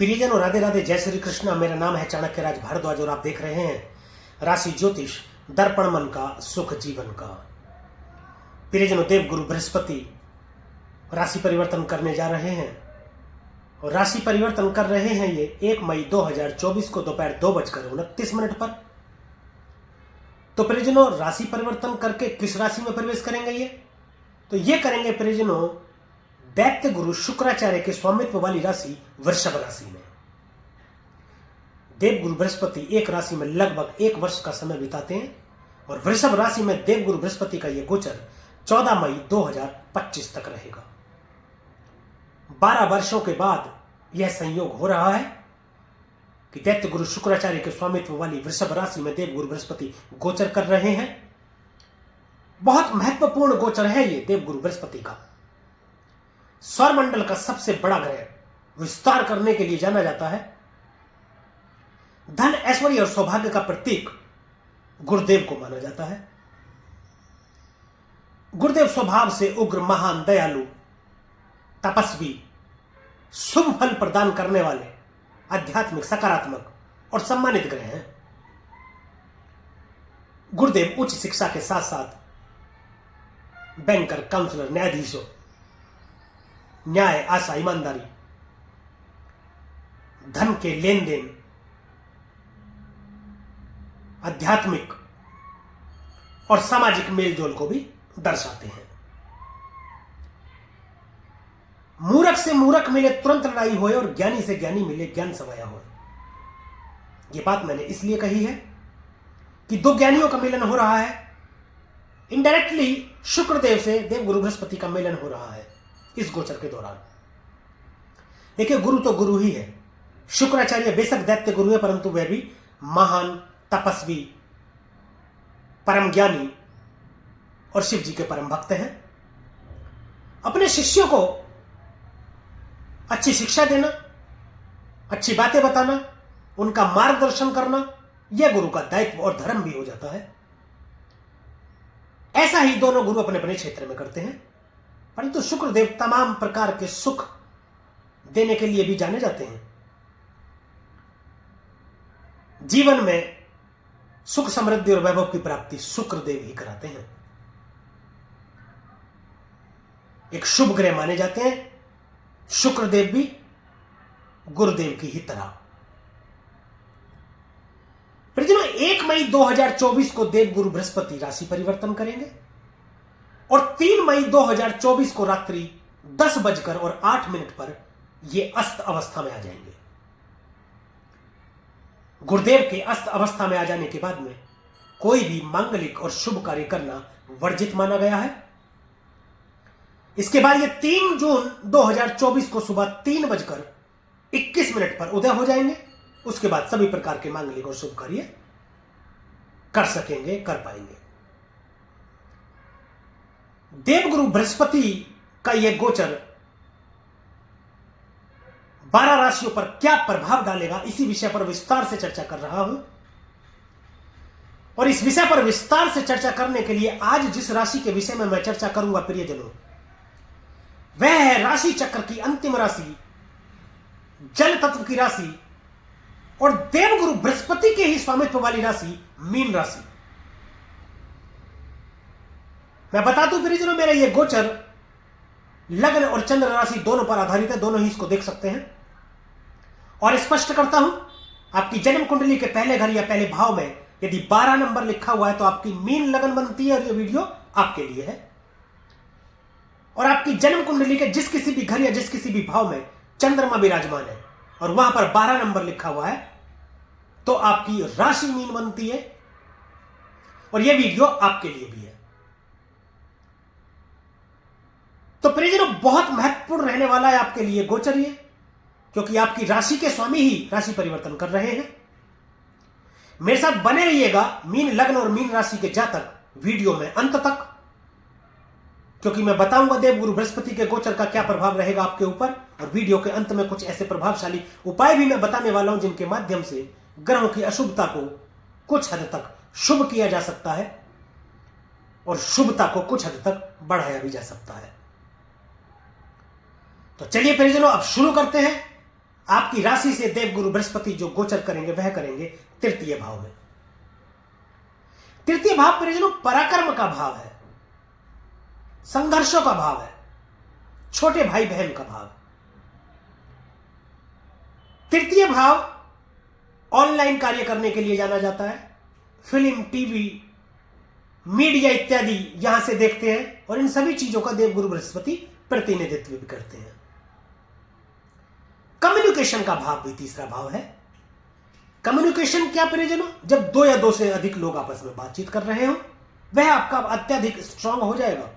प्रियजनों, राधे राधे, जय श्री कृष्णा। मेरा नाम है चाणक्य राज भारद्वाज और आप देख रहे हैं राशि ज्योतिष दर्पण मन का सुख जीवन का। प्रियजनों, देव गुरु बृहस्पति राशि परिवर्तन करने जा रहे हैं और राशि परिवर्तन कर रहे हैं ये 1 मई 2024 को दोपहर 2:29 पर। तो प्रियजनों, राशि परिवर्तन करके किस राशि में प्रवेश करेंगे तो ये करेंगे प्रियजनों दैत्य गुरु शुक्राचार्य के स्वामित्व वाली राशि वृषभ राशि में। देव गुरु बृहस्पति एक राशि में लगभग 1 वर्ष का समय बिताते हैं और वृषभ राशि में देव गुरु बृहस्पति का यह गोचर 14 मई 2025 तक रहेगा। 12 वर्षों के बाद यह संयोग हो रहा है कि दैत्य गुरु शुक्राचार्य के स्वामित्व वाली वृषभ राशि में देव गुरु बृहस्पति गोचर कर रहे हैं। बहुत महत्वपूर्ण गोचर है ये देव गुरु बृहस्पति का। सौरमंडल का सबसे बड़ा ग्रह विस्तार करने के लिए जाना जाता है। धन, ऐश्वर्य और सौभाग्य का प्रतीक गुरुदेव को माना जाता है। गुरुदेव स्वभाव से उग्र, महान, दयालु, तपस्वी, शुभ फल प्रदान करने वाले, आध्यात्मिक, सकारात्मक और सम्मानित ग्रह हैं। गुरुदेव उच्च शिक्षा के साथ साथ बैंकर, काउंसलर, न्यायाधीशों, न्याय, आशा, ईमानदारी, धन के लेन देन, आध्यात्मिक और सामाजिक मेलजोल को भी दर्शाते हैं। मूर्ख से मूर्ख मिले तुरंत लड़ाई होए और ज्ञानी से ज्ञानी मिले ज्ञान समाया होए। यह बात मैंने इसलिए कही है कि दो ज्ञानियों का मिलन हो रहा है। इनडायरेक्टली शुक्रदेव से देव गुरु बृहस्पति का मिलन हो रहा है इस गोचर के दौरान। देखिए, गुरु तो गुरु ही है। शुक्राचार्य बेशक दैत्य गुरु है, परंतु वह भी महान, तपस्वी, परम ज्ञानी और शिव जी के परम भक्त हैं। अपने शिष्यों को अच्छी शिक्षा देना, अच्छी बातें बताना, उनका मार्गदर्शन करना, यह गुरु का दायित्व और धर्म भी हो जाता है। ऐसा ही दोनों गुरु अपने अपने क्षेत्र में करते हैं। परंतु शुक्रदेव तमाम प्रकार के सुख देने के लिए भी जाने जाते हैं। जीवन में सुख, समृद्धि और वैभव की प्राप्ति शुक्रदेव ही कराते हैं। एक शुभ ग्रह माने जाते हैं शुक्रदेव भी गुरुदेव की ही तरह। प्रियजनों, 1 मई 2024 को देव गुरु बृहस्पति राशि परिवर्तन करेंगे और 3 मई 2024 को रात्रि 10:08 पर यह अस्त अवस्था में आ जाएंगे। गुरुदेव के अस्त अवस्था में आ जाने के बाद में कोई भी मांगलिक और शुभ कार्य करना वर्जित माना गया है। इसके बाद ये 3 जून 2024 को सुबह 3:21 पर उदय हो जाएंगे। उसके बाद सभी प्रकार के मांगलिक और शुभ कार्य कर सकेंगे, कर पाएंगे। देवगुरु बृहस्पति का यह गोचर 12 राशियों पर क्या प्रभाव डालेगा, इसी विषय पर विस्तार से चर्चा कर रहा हूं। और इस विषय पर विस्तार से चर्चा करने के लिए आज जिस राशि के विषय में मैं चर्चा करूंगा प्रियजनों, वह है राशि चक्र की अंतिम राशि, जल तत्व की राशि और देवगुरु बृहस्पति के ही स्वामित्व वाली राशि मीन राशि। मैं बता दूं प्रियजनों, मेरा यह गोचर लग्न और चंद्र राशि दोनों पर आधारित है। दोनों ही इसको देख सकते हैं। और स्पष्ट करता हूं, आपकी जन्म कुंडली के पहले घर या पहले भाव में यदि 12 नंबर लिखा हुआ है तो आपकी मीन लगन बनती है और यह वीडियो आपके लिए है। और आपकी जन्म कुंडली के जिस किसी भी घर या जिस किसी भी भाव में चंद्रमा विराजमान है और वहां पर 12 नंबर लिखा हुआ है तो आपकी राशि मीन बनती है और यह वीडियो आपके लिए भी है। तो प्रियजनों, बहुत महत्वपूर्ण रहने वाला है आपके लिए गोचर ये, क्योंकि आपकी राशि के स्वामी ही राशि परिवर्तन कर रहे हैं। मेरे साथ बने रहिएगा मीन लग्न और मीन राशि के जातक वीडियो में अंत तक, क्योंकि मैं बताऊंगा देवगुरु बृहस्पति के गोचर का क्या प्रभाव रहेगा आपके ऊपर। और वीडियो के अंत में कुछ ऐसे प्रभावशाली उपाय भी मैं बताने वाला हूं जिनके माध्यम से ग्रहों की अशुभता को कुछ हद तक शुभ किया जा सकता है और शुभता को कुछ हद तक बढ़ाया भी जा सकता है। तो चलिए परिजनों, अब शुरू करते हैं आपकी राशि से देवगुरु बृहस्पति जो गोचर करेंगे वह करेंगे तृतीय भाव में। तृतीय भाव परिजनों पराक्रम का भाव है, संघर्षों का भाव है, छोटे भाई बहन का भाव है। तृतीय भाव ऑनलाइन कार्य करने के लिए जाना जाता है, फिल्म, टीवी, मीडिया इत्यादि यहां से देखते हैं और इन सभी चीजों का देवगुरु बृहस्पति प्रतिनिधित्व भी करते हैं। कम्युनिकेशन का भाव भी तीसरा भाव है। कम्युनिकेशन क्या परिजनों, जब दो या दो से अधिक लोग आपस में बातचीत कर रहे हो वह आपका अत्यधिक स्ट्रांग हो जाएगा।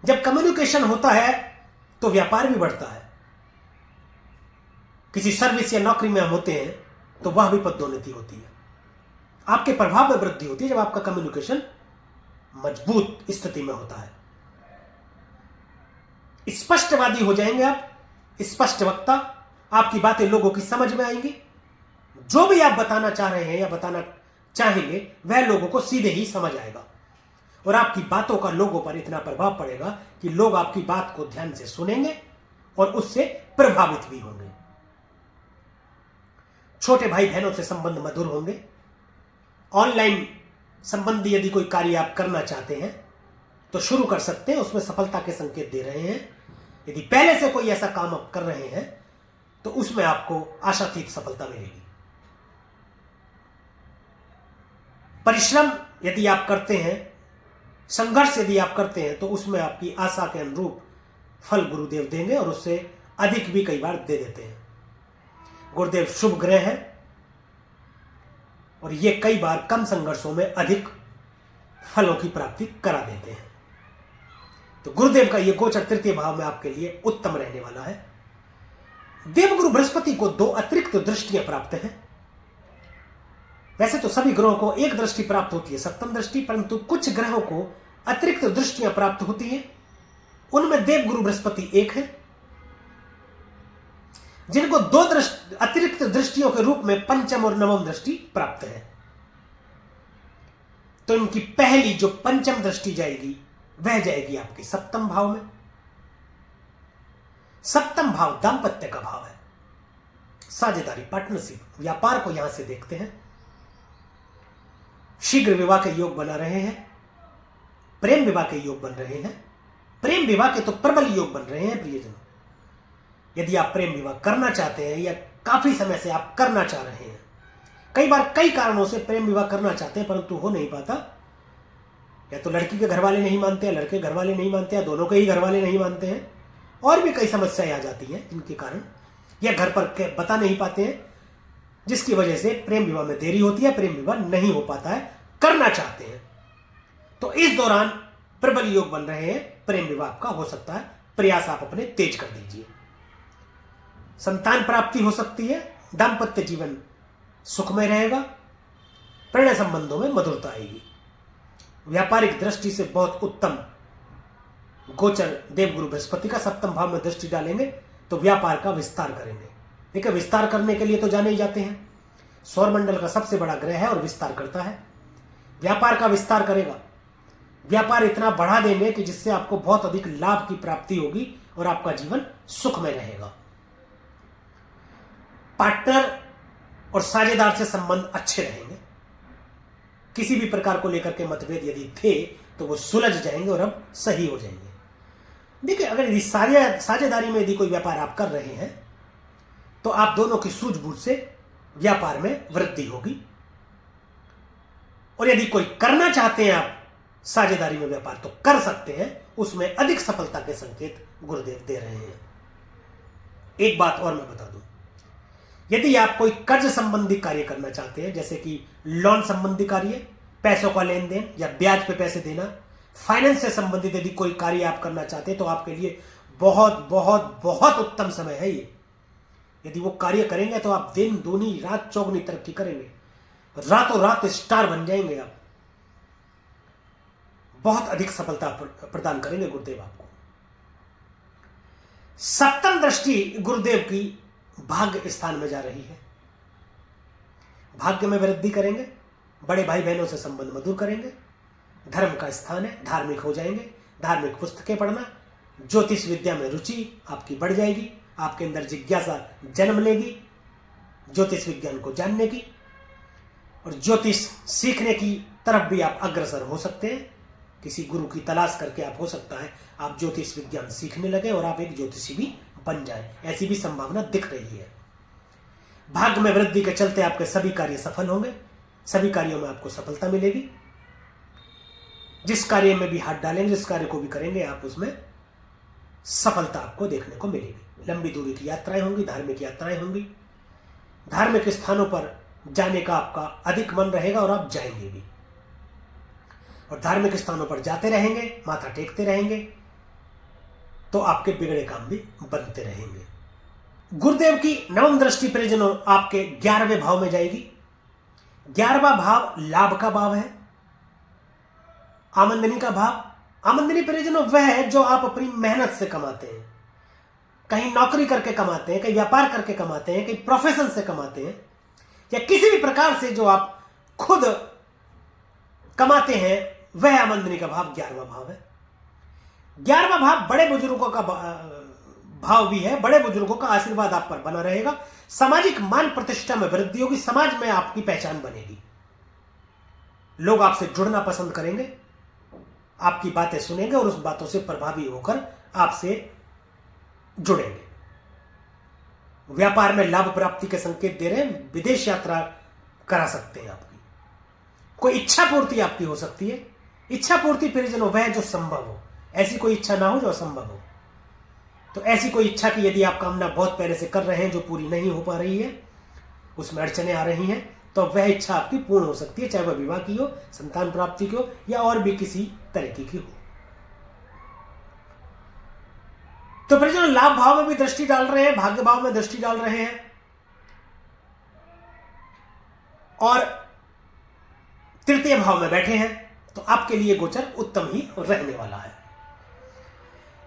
जब कम्युनिकेशन होता है तो व्यापार भी बढ़ता है। किसी सर्विस या नौकरी में हम होते हैं तो वह भी पदोन्नति होती है, आपके प्रभाव में वृद्धि होती है जब आपका कम्युनिकेशन मजबूत स्थिति में होता है। स्पष्टवादी हो जाएंगे आप, स्पष्ट वक्ता, आपकी बातें लोगों की समझ में आएंगी। जो भी आप बताना चाह रहे हैं या बताना चाहेंगे वह लोगों को सीधे ही समझ आएगा और आपकी बातों का लोगों पर इतना प्रभाव पड़ेगा कि लोग आपकी बात को ध्यान से सुनेंगे और उससे प्रभावित भी होंगे। छोटे भाई बहनों से संबंध मधुर होंगे। ऑनलाइन संबंधी यदि कोई कार्य आप करना चाहते हैं तो शुरू कर सकते हैं, उसमें सफलता के संकेत दे रहे हैं। यदि पहले से कोई ऐसा काम आप कर रहे हैं तो उसमें आपको आशातीत सफलता मिलेगी। परिश्रम यदि आप करते हैं, संघर्ष यदि आप करते हैं तो उसमें आपकी आशा के अनुरूप फल गुरुदेव देंगे और उससे अधिक भी कई बार दे देते हैं। गुरुदेव शुभ ग्रह है और ये कई बार कम संघर्षों में अधिक फलों की प्राप्ति करा देते हैं। तो गुरुदेव का ये गोचर तृतीय भाव में आपके लिए उत्तम रहने वाला है। देवगुरु बृहस्पति को दो अतिरिक्त दृष्टियां प्राप्त हैं। वैसे तो सभी ग्रहों को एक दृष्टि प्राप्त होती है, सप्तम दृष्टि, परंतु कुछ ग्रहों को अतिरिक्त दृष्टियां प्राप्त होती हैं। उनमें देवगुरु बृहस्पति एक है, जिनको दो अतिरिक्त दृष्टियों के रूप में पंचम और नवम दृष्टि प्राप्त है। तो इनकी पहली जो पंचम दृष्टि जाएगी वह जाएगी आपके सप्तम भाव में। सप्तम भाव दांपत्य का भाव है, साझेदारी, पार्टनरशिप, व्यापार को यहां से देखते हैं। शीघ्र विवाह के योग बना रहे हैं, प्रेम विवाह के योग बन रहे हैं। प्रेम विवाह के तो प्रबल योग बन रहे हैं प्रियजनों। यदि आप प्रेम विवाह करना चाहते हैं या काफी समय से आप करना चाह रहे हैं, कई बार कई कारणों से प्रेम विवाह करना चाहते हैं परंतु हो नहीं पाता, या तो लड़की के घर वाले नहीं मानते हैं, लड़के घर वाले नहीं मानते हैं, दोनों के ही घर वाले नहीं मानते हैं, और भी कई समस्याएं आ जाती हैं इनके कारण, या घर पर बता नहीं पाते हैं, जिसकी वजह से प्रेम विवाह में देरी होती है, प्रेम विवाह नहीं हो पाता है। करना चाहते हैं तो इस दौरान प्रबल योग बन रहे हैं, प्रेम विवाह का हो सकता है, प्रयास आप अपने तेज कर दीजिए। संतान प्राप्ति हो सकती है, दांपत्य जीवन सुखमय रहेगा, प्रणय संबंधों में मधुरता आएगी। व्यापारिक दृष्टि से बहुत उत्तम गोचर देवगुरु बृहस्पति का सप्तम भाव में दृष्टि डालेंगे तो व्यापार का विस्तार करेंगे। देखिए, विस्तार करने के लिए तो जाने ही जाते हैं, सौरमंडल का सबसे बड़ा ग्रह है और विस्तार करता है। व्यापार का विस्तार करेगा, व्यापार इतना बढ़ा देंगे कि जिससे आपको बहुत अधिक लाभ की प्राप्ति होगी और आपका जीवन सुखमय रहेगा। पार्टनर और साझेदार से संबंध अच्छे रहेंगे। किसी भी प्रकार को लेकर के मतभेद यदि थे तो वो सुलझ जाएंगे और अब सही हो जाएंगे। देखिए, अगर यदि साझेदारी में यदि कोई व्यापार आप कर रहे हैं तो आप दोनों की सूझबूझ से व्यापार में वृद्धि होगी, और यदि कोई करना चाहते हैं आप साझेदारी में व्यापार तो कर सकते हैं, उसमें अधिक सफलता के संकेत गुरुदेव दे रहे हैं। एक बात और मैं बता दूं, यदि आप कोई कर्ज संबंधी कार्य करना चाहते हैं, जैसे कि लोन संबंधी कार्य, पैसों का लेन देन या ब्याज पे पैसे देना, फाइनेंस से संबंधित यदि कोई कार्य आप करना चाहते हैं तो आपके लिए बहुत बहुत बहुत उत्तम समय है ये। यदि वो कार्य करेंगे तो आप दिन दूनी रात चौगुनी तरक्की करेंगे, रातों रात स्टार बन जाएंगे, आप बहुत अधिक सफलता प्रदान करेंगे गुरुदेव आपको। सप्तम दृष्टि गुरुदेव की भाग्य स्थान में जा रही है, भाग्य में वृद्धि करेंगे, बड़े भाई बहनों से संबंध मधुर करेंगे, धर्म का स्थान है, धार्मिक हो जाएंगे, धार्मिक पुस्तकें पढ़ना, ज्योतिष विद्या में रुचि आपकी बढ़ जाएगी, आपके अंदर जिज्ञासा जन्म लेगी ज्योतिष विज्ञान को जानने की, और ज्योतिष सीखने की तरफ भी आप अग्रसर हो सकते हैं। किसी गुरु की तलाश करके आप, हो सकता है आप ज्योतिष विज्ञान सीखने लगे और आप एक ज्योतिषी भी बन जाए, ऐसी भी संभावना दिख रही है। भाग्य में वृद्धि के चलते आपके सभी कार्य सफल होंगे, सभी कार्यों में आपको सफलता मिलेगी। जिस कार्य में भी हाथ डालेंगे, जिस कार्य को भी करेंगे, आप उसमें सफलता आपको देखने को मिलेगी। लंबी दूरी की यात्राएं होंगी, धार्मिक यात्राएं होंगी, धार्मिक स्थानों पर जाने का आपका अधिक मन रहेगा और आप जाएंगे भी, और धार्मिक स्थानों पर जाते रहेंगे, माथा टेकते रहेंगे, तो आपके बिगड़े काम भी बनते रहेंगे। गुरुदेव की नवम दृष्टि परिजनों आपके 11वें भाव में जाएगी। 11वां भाव लाभ का भाव है, आमदनी का भाव। आमदनी परिजनों वह है जो आप अपनी मेहनत से कमाते हैं, कहीं नौकरी करके कमाते हैं, कहीं व्यापार करके कमाते हैं, कहीं प्रोफेशन से कमाते हैं, या किसी भी प्रकार से जो आप खुद कमाते हैं, वह आमदनी का भाव 11वां भाव है। 11वां भाव बड़े बुजुर्गों का भाव भी है। बड़े बुजुर्गों का आशीर्वाद आप पर बना रहेगा, सामाजिक मान प्रतिष्ठा में वृद्धि होगी, समाज में आपकी पहचान बनेगी, लोग आपसे जुड़ना पसंद करेंगे, आपकी बातें सुनेंगे और उस बातों से प्रभावी होकर आपसे जुड़ेंगे। व्यापार में लाभ प्राप्ति के संकेत दे रहे हैं, विदेश यात्रा करा सकते हैं आपकी, कोई इच्छा पूर्ति आपकी हो सकती है। इच्छा पूर्ति परिजनों वह जो संभव हो, ऐसी कोई इच्छा ना हो जो असंभव हो। तो ऐसी कोई इच्छा की यदि आप कामना बहुत पहले से कर रहे हैं जो पूरी नहीं हो पा रही है, उसमें अड़चने आ रही हैं, तो वह इच्छा आपकी पूर्ण हो सकती है, चाहे वह विवाह की हो, संतान प्राप्ति की हो, या और भी किसी तरीके की हो। तो परिजनों लाभ भाव में भी दृष्टि डाल रहे हैं, भाग्य भाव में दृष्टि डाल रहे हैं, और तृतीय भाव में बैठे हैं, तो आपके लिए गोचर उत्तम ही रहने वाला है।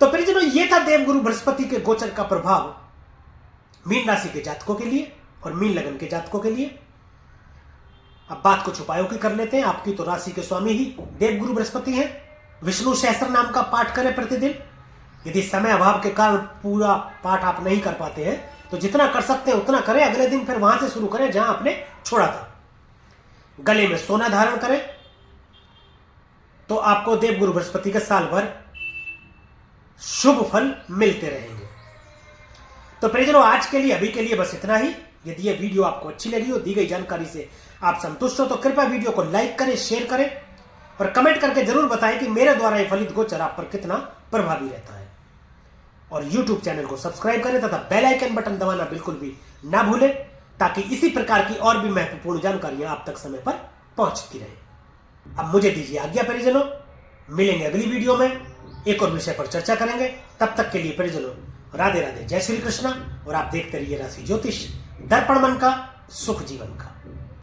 तो परिजनों ये था देवगुरु बृहस्पति के गोचर का प्रभाव मीन राशि के जातकों के लिए और मीन लगन के जातकों के लिए। अब बात कुछ उपायों की कर लेते हैं। आपकी तो राशि के स्वामी ही देवगुरु बृहस्पति हैं। विष्णु सहस्त्र नाम का पाठ करें प्रतिदिन। यदि समय अभाव के कारण पूरा पाठ आप नहीं कर पाते हैं तो जितना कर सकते हैं उतना करें, अगले दिन फिर वहां से शुरू करें जहां आपने छोड़ा था। गले में सोना धारण करें तो आपको देवगुरु बृहस्पति के साल भर शुभ फल मिलते रहेंगे। तो परिजनों आज के लिए, अभी के लिए बस इतना ही। यदि यह वीडियो आपको अच्छी लगी हो, दी गई जानकारी से आप संतुष्ट हो, तो कृपया वीडियो को लाइक करें, शेयर करें और कमेंट करके जरूर बताएं कि मेरे द्वारा यह फलित गोचर आप पर कितना प्रभावी रहता है। और YouTube चैनल को सब्सक्राइब करें तथा बेल आइकन बटन दबाना बिल्कुल भी ना भूलें, ताकि इसी प्रकार की और भी महत्वपूर्ण जानकारियां आप तक समय पर पहुंचती रहे। अब मुझे दीजिए आज्ञा परिजनों, मिलेंगे अगली वीडियो में, एक और विषय पर चर्चा करेंगे। तब तक के लिए परिजनों राधे राधे, जय श्री कृष्णा। और आप देखते रहिए राशि ज्योतिष, दर्पण मन का, सुख जीवन का।